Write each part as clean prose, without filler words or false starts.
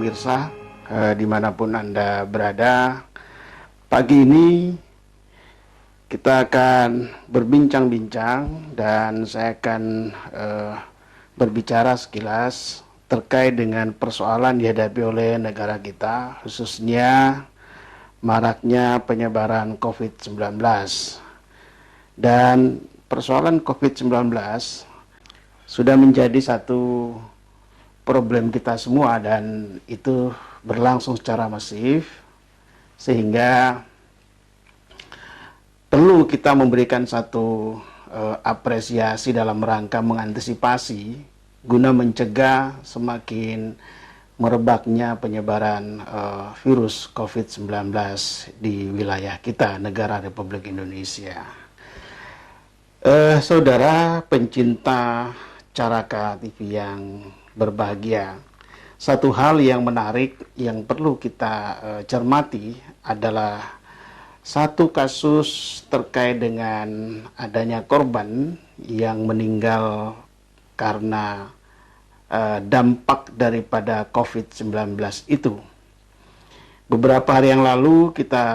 pemirsa dimanapun Anda berada. Pagi ini kita akan berbincang-bincang dan saya akan berbicara sekilas terkait dengan persoalan dihadapi oleh negara kita, khususnya maraknya penyebaran COVID-19. Dan persoalan COVID-19 sudah menjadi satu problem kita semua dan itu berlangsung secara masif, sehingga perlu kita memberikan satu apresiasi dalam rangka mengantisipasi guna mencegah semakin merebaknya penyebaran virus COVID-19 di wilayah kita, negara Republik Indonesia. Saudara pencinta Caraka TV yang berbahagia, satu hal yang menarik yang perlu kita cermati adalah satu kasus terkait dengan adanya korban yang meninggal karena dampak daripada COVID-19 itu. Beberapa hari yang lalu kita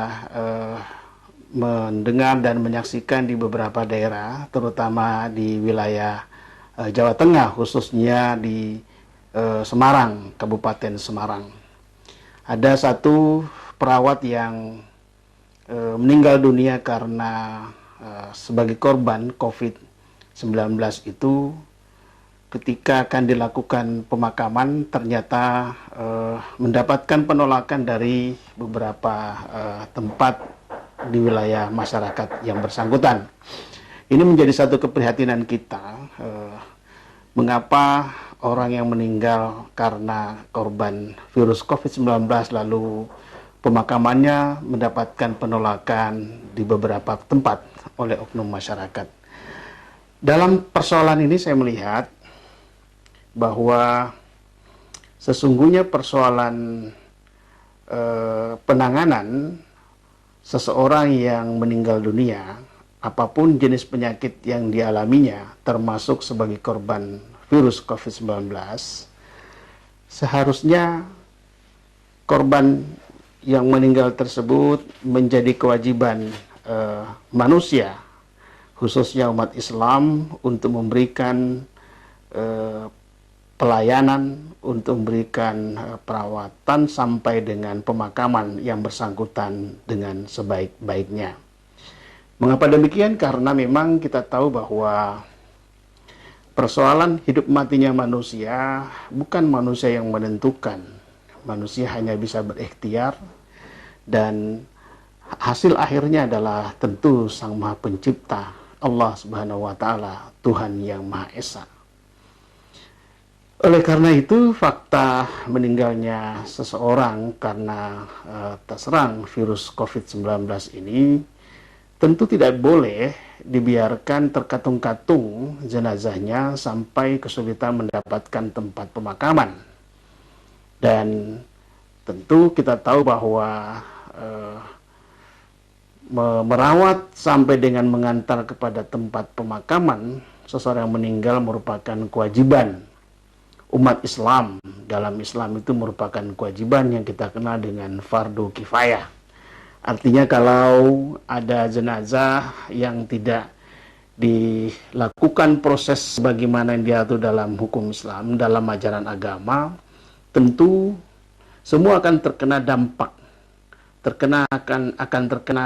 mendengar dan menyaksikan di beberapa daerah, terutama di wilayah Jawa Tengah, khususnya di Semarang, Kabupaten Semarang. Ada satu perawat yang meninggal dunia karena sebagai korban COVID-19 itu. Ketika akan dilakukan pemakaman, ternyata mendapatkan penolakan dari beberapa tempat di wilayah masyarakat yang bersangkutan. Ini menjadi satu keprihatinan kita, mengapa orang yang meninggal karena korban virus COVID-19 lalu pemakamannya mendapatkan penolakan di beberapa tempat oleh oknum masyarakat. Dalam persoalan ini saya melihat bahwa sesungguhnya persoalan penanganan seseorang yang meninggal dunia, apapun jenis penyakit yang dialaminya, termasuk sebagai korban virus COVID-19, seharusnya korban yang meninggal tersebut menjadi kewajiban manusia, khususnya umat Islam, untuk memberikan pelayanan, untuk memberikan perawatan sampai dengan pemakaman yang bersangkutan dengan sebaik-baiknya. Mengapa demikian? Karena memang kita tahu bahwa persoalan hidup matinya manusia bukan manusia yang menentukan. Manusia hanya bisa berikhtiar dan hasil akhirnya adalah tentu Sang Maha Pencipta, Allah Subhanahu wa Ta'ala, Tuhan yang Maha Esa. Oleh karena itu, fakta meninggalnya seseorang karena terserang virus COVID-19 ini tentu tidak boleh dibiarkan terkatung-katung jenazahnya sampai kesulitan mendapatkan tempat pemakaman. Dan tentu kita tahu bahwa merawat sampai dengan mengantar kepada tempat pemakaman seseorang yang meninggal merupakan kewajiban umat Islam. Dalam Islam itu merupakan kewajiban yang kita kenal dengan fardu kifayah. Artinya kalau ada jenazah yang tidak dilakukan proses sebagaimana yang diatur dalam hukum Islam, dalam ajaran agama, tentu semua akan terkena dampak, akan terkena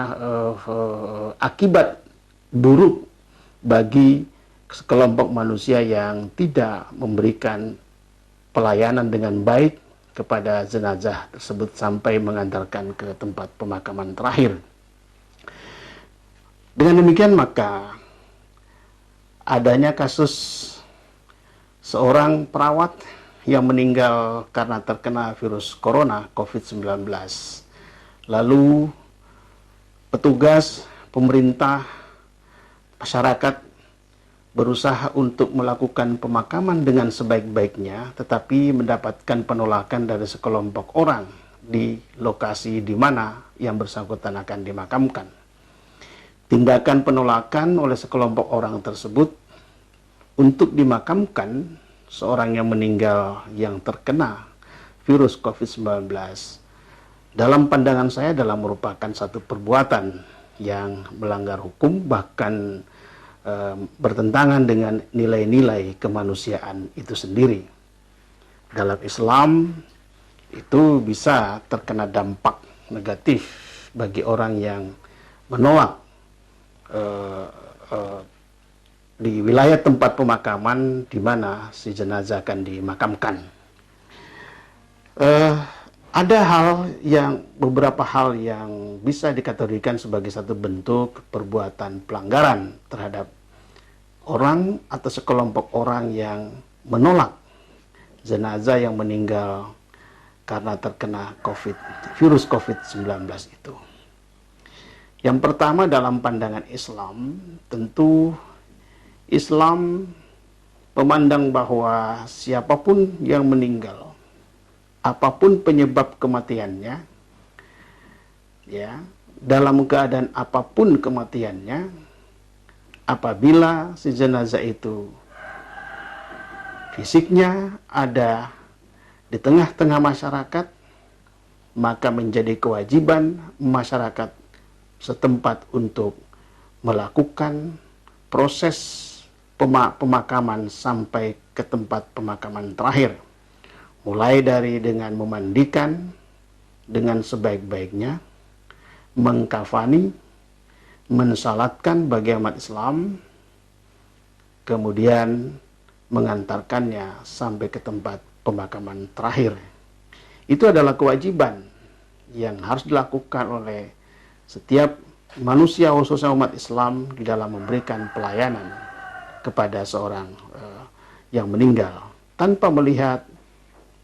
akibat buruk bagi sekelompok manusia yang tidak memberikan pelayanan dengan baik kepada jenazah tersebut sampai mengantarkan ke tempat pemakaman terakhir. Dengan demikian maka adanya kasus seorang perawat yang meninggal karena terkena virus corona COVID-19. Lalu petugas, pemerintah, masyarakat berusaha untuk melakukan pemakaman dengan sebaik-baiknya, tetapi mendapatkan penolakan dari sekelompok orang di lokasi di mana yang bersangkutan akan dimakamkan. Tindakan penolakan oleh sekelompok orang tersebut untuk dimakamkan seorang yang meninggal yang terkena virus COVID-19, dalam pandangan saya adalah merupakan satu perbuatan yang melanggar hukum, bahkan bertentangan dengan nilai-nilai kemanusiaan itu sendiri. Dalam Islam itu bisa terkena dampak negatif bagi orang yang menolak di wilayah tempat pemakaman di mana si jenazah akan dimakamkan. Ada beberapa hal yang bisa dikategorikan sebagai satu bentuk perbuatan pelanggaran terhadap orang atau sekelompok orang yang menolak jenazah yang meninggal karena terkena virus COVID-19 itu. Yang pertama, dalam pandangan Islam, tentu Islam memandang bahwa siapapun yang meninggal, apapun penyebab kematiannya, ya, dalam keadaan apapun kematiannya, apabila si jenazah itu fisiknya ada di tengah-tengah masyarakat, maka menjadi kewajiban masyarakat setempat untuk melakukan proses pemakaman sampai ke tempat pemakaman terakhir. Mulai dari dengan memandikan dengan sebaik-baiknya, mengkafani, mensalatkan bagi umat Islam, kemudian mengantarkannya sampai ke tempat pemakaman terakhir. Itu adalah kewajiban yang harus dilakukan oleh setiap manusia, khususnya umat Islam, di dalam memberikan pelayanan kepada seorang yang meninggal tanpa melihat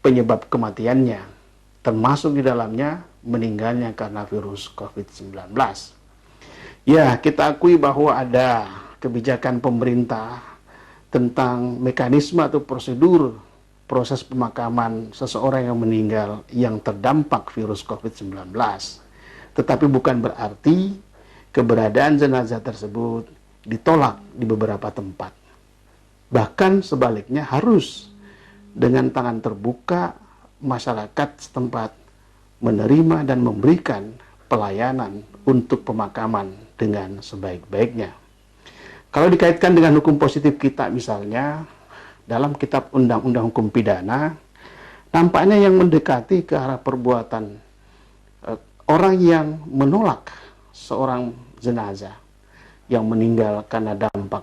penyebab kematiannya, termasuk di dalamnya meninggalnya karena virus COVID-19. Ya, kita akui bahwa ada kebijakan pemerintah tentang mekanisme atau prosedur proses pemakaman seseorang yang meninggal yang terdampak virus COVID-19. Tetapi bukan berarti keberadaan jenazah tersebut ditolak di beberapa tempat. Bahkan sebaliknya, harus dengan tangan terbuka masyarakat setempat menerima dan memberikan pelayanan untuk pemakaman dengan sebaik-baiknya. Kalau dikaitkan dengan hukum positif kita, misalnya dalam kitab Undang-Undang Hukum Pidana, nampaknya yang mendekati ke arah perbuatan orang yang menolak seorang jenazah yang meninggal karena dampak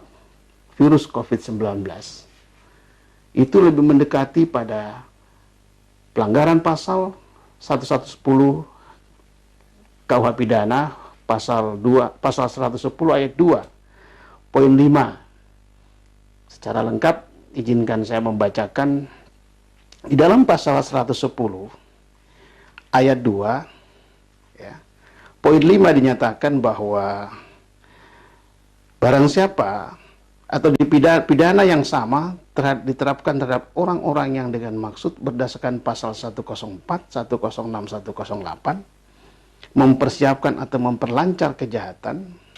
virus COVID-19, itu lebih mendekati pada pelanggaran pasal 110 KUH Pidana, pasal 110 ayat 2 poin 5. Secara lengkap izinkan saya membacakan. Di dalam pasal 110 ayat 2, ya, poin 5 dinyatakan bahwa barang siapa atau pidana yang sama diterapkan terhadap orang-orang yang dengan maksud berdasarkan pasal 104, 106, 108 mempersiapkan atau memperlancar kejahatan.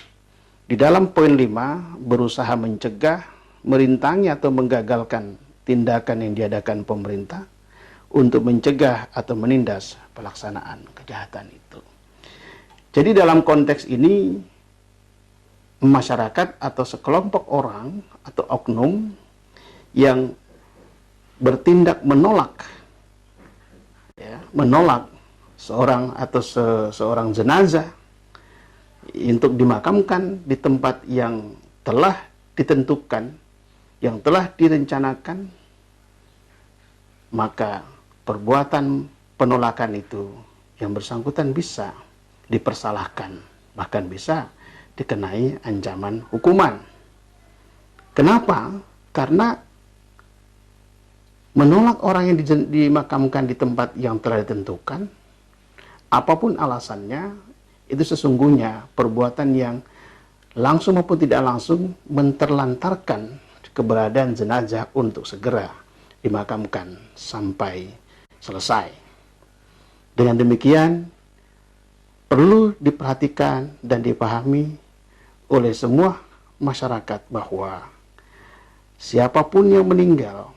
Di dalam poin 5, berusaha mencegah, merintangi atau menggagalkan tindakan yang diadakan pemerintah untuk mencegah atau menindas pelaksanaan kejahatan itu. Jadi dalam konteks ini, masyarakat atau sekelompok orang atau oknum yang bertindak menolak, ya, menolak seorang atau seorang jenazah untuk dimakamkan di tempat yang telah ditentukan, yang telah direncanakan, maka perbuatan penolakan itu yang bersangkutan bisa dipersalahkan, bahkan bisa dikenai ancaman hukuman. Kenapa? Karena menolak orang yang dimakamkan di tempat yang telah ditentukan, apapun alasannya, itu sesungguhnya perbuatan yang langsung maupun tidak langsung menterlantarkan keberadaan jenazah untuk segera dimakamkan sampai selesai. Dengan demikian, perlu diperhatikan dan dipahami oleh semua masyarakat bahwa siapapun yang meninggal,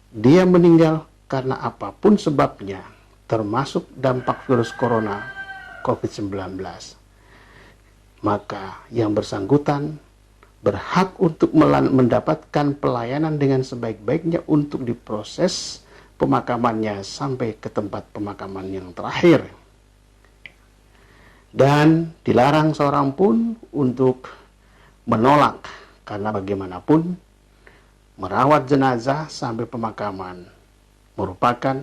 dia meninggal karena apapun sebabnya, termasuk dampak virus corona COVID-19, maka yang bersangkutan berhak untuk mendapatkan pelayanan dengan sebaik-baiknya untuk diproses pemakamannya sampai ke tempat pemakaman yang terakhir. Dan dilarang seorang pun untuk menolak, karena bagaimanapun merawat jenazah sampai pemakaman merupakan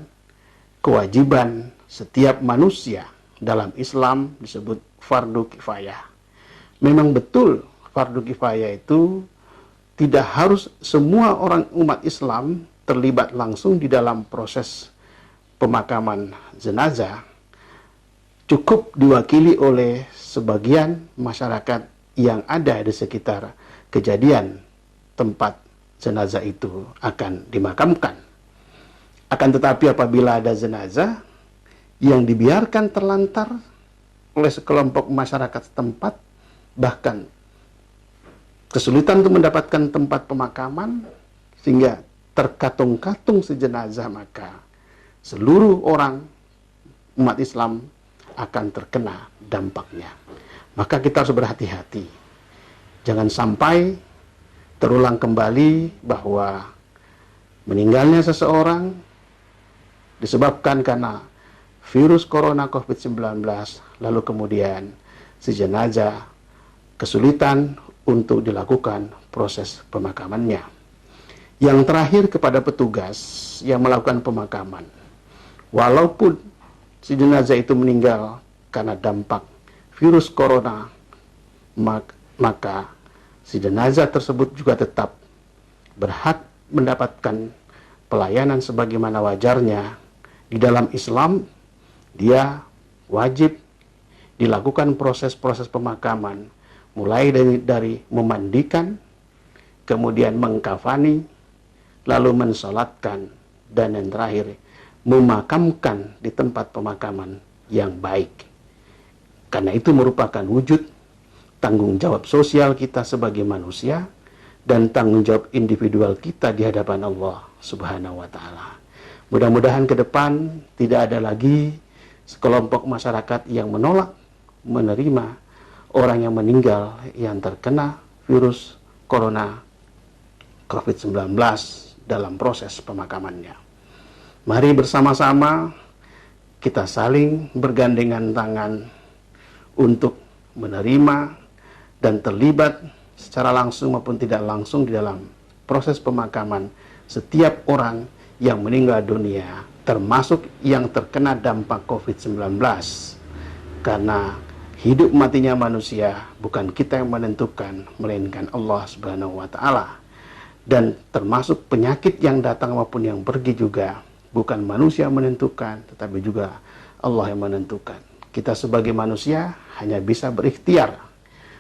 kewajiban setiap manusia. Dalam Islam disebut fardu kifayah. Memang betul fardu kifayah itu tidak harus semua orang umat Islam terlibat langsung di dalam proses pemakaman jenazah. Cukup diwakili oleh sebagian masyarakat yang ada di sekitar kejadian tempat jenazah itu akan dimakamkan. Akan tetapi apabila ada jenazah yang dibiarkan terlantar oleh sekelompok masyarakat setempat, bahkan kesulitan untuk mendapatkan tempat pemakaman, sehingga terkatung-katung sejenazah, maka seluruh orang umat Islam akan terkena dampaknya. Maka kita harus berhati-hati. Jangan sampai terulang kembali bahwa meninggalnya seseorang disebabkan karena virus corona COVID-19, lalu kemudian si jenazah kesulitan untuk dilakukan proses pemakamannya. Yang terakhir, kepada petugas yang melakukan pemakaman, walaupun si jenazah itu meninggal karena dampak virus corona, maka si jenazah tersebut juga tetap berhak mendapatkan pelayanan sebagaimana wajarnya. Di dalam Islam, dia wajib dilakukan proses-proses pemakaman, mulai dari memandikan, kemudian mengkafani, lalu mensolatkan, dan yang terakhir memakamkan di tempat pemakaman yang baik. Karena itu merupakan wujud tanggung jawab sosial kita sebagai manusia dan tanggung jawab individual kita di hadapan Allah Subhanahu wa Ta'ala. Mudah-mudahan ke depan tidak ada lagi sekelompok masyarakat yang menolak menerima orang yang meninggal yang terkena virus corona COVID-19 dalam proses pemakamannya. Mari bersama-sama kita saling bergandengan tangan untuk menerima dan terlibat secara langsung maupun tidak langsung di dalam proses pemakaman setiap orang yang meninggal dunia, termasuk yang terkena dampak COVID-19. Karena hidup matinya manusia bukan kita yang menentukan, melainkan Allah Subhanahu wa Ta'ala. Dan termasuk penyakit yang datang maupun yang pergi juga bukan manusia yang menentukan, tetapi juga Allah yang menentukan. Kita sebagai manusia hanya bisa berikhtiar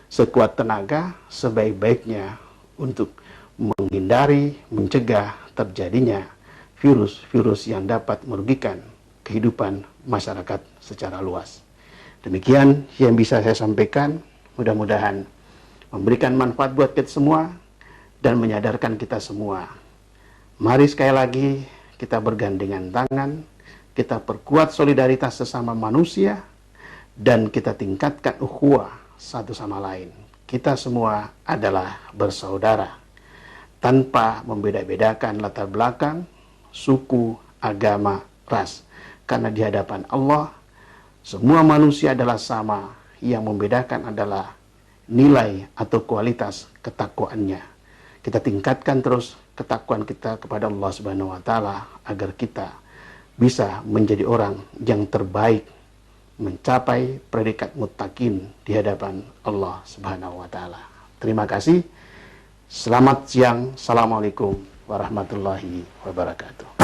sekuat tenaga sebaik-baiknya untuk menghindari, mencegah terjadinya virus-virus yang dapat merugikan kehidupan masyarakat secara luas. Demikian yang bisa saya sampaikan, mudah-mudahan memberikan manfaat buat kita semua dan menyadarkan kita semua. Mari sekali lagi kita bergandengan tangan, kita perkuat solidaritas sesama manusia, dan kita tingkatkan ukhuwah satu sama lain. Kita semua adalah bersaudara, tanpa membeda-bedakan latar belakang, suku, agama, ras. Karena di hadapan Allah, semua manusia adalah sama. Yang membedakan adalah nilai atau kualitas ketakwaannya. Kita tingkatkan terus ketakwaan kita kepada Allah Subhanahu wa Ta'ala agar kita bisa menjadi orang yang terbaik, mencapai predikat muttaqin di hadapan Allah Subhanahu wa Ta'ala. Terima kasih. Selamat siang. Assalamualaikum warahmatullahi wabarakatuh.